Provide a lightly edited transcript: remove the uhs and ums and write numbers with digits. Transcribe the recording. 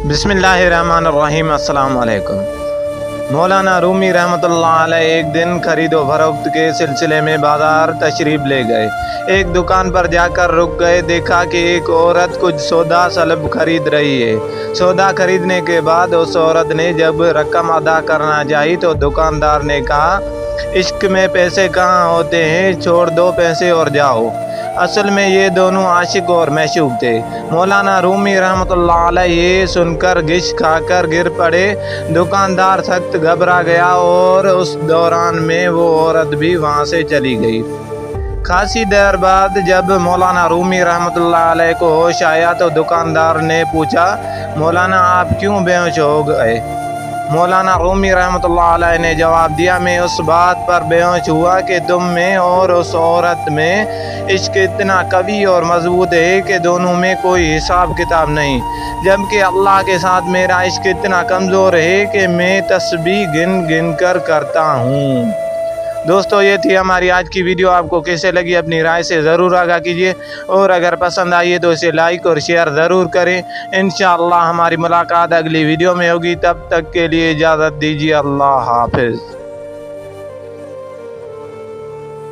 बिस्मिल्लाहिर्रहमानिर्रहीम। अस्सलाम वालेकुम। मौलाना रूमी रहमतुल्लाह अलैह एक दिन खरीद व फरोख्त के सिलसिले में बाज़ार तशरीफ़ ले गए। एक दुकान पर जाकर रुक गए। देखा कि एक औरत कुछ सौदा सलब खरीद रही है। सौदा खरीदने के बाद उस औरत ने जब रकम अदा करना चाहिए तो दुकानदार ने कहा, इश्क में पैसे कहाँ होते हैं, छोड़ दो पैसे और जाओ। असल में ये दोनों आशिक और मैशूक थे। मौलाना रूमी रहमतुल्लाह अलैह ये सुनकर घिस खाकर गिर पड़े। दुकानदार सख्त घबरा गया और उस दौरान में वो औरत भी वहाँ से चली गई। खासी देर बाद जब मौलाना रूमी रहमतुल्लाह अलैह को होश आया तो दुकानदार ने पूछा, मौलाना आप क्यों बेहोश हो गए? मौलाना रूमी रहमतुल्लाह अलैह ने जवाब दिया, मैं उस बात पर बेहोश हुआ कि तुम में और उस औरत में इश्क इतना कवी और मजबूत है कि दोनों में कोई हिसाब किताब नहीं, जबकि अल्लाह के साथ मेरा इश्क इतना कमज़ोर है कि मैं तस्बीह गिन गिन कर करता हूँ। दोस्तों, ये थी हमारी आज की वीडियो। आपको कैसे लगी अपनी राय से ज़रूर आगाह कीजिए, और अगर पसंद आई है तो इसे लाइक और शेयर ज़रूर करें। इंशाअल्लाह हमारी मुलाकात अगली वीडियो में होगी। तब तक के लिए इजाज़त दीजिए। अल्लाह हाफ़िज़।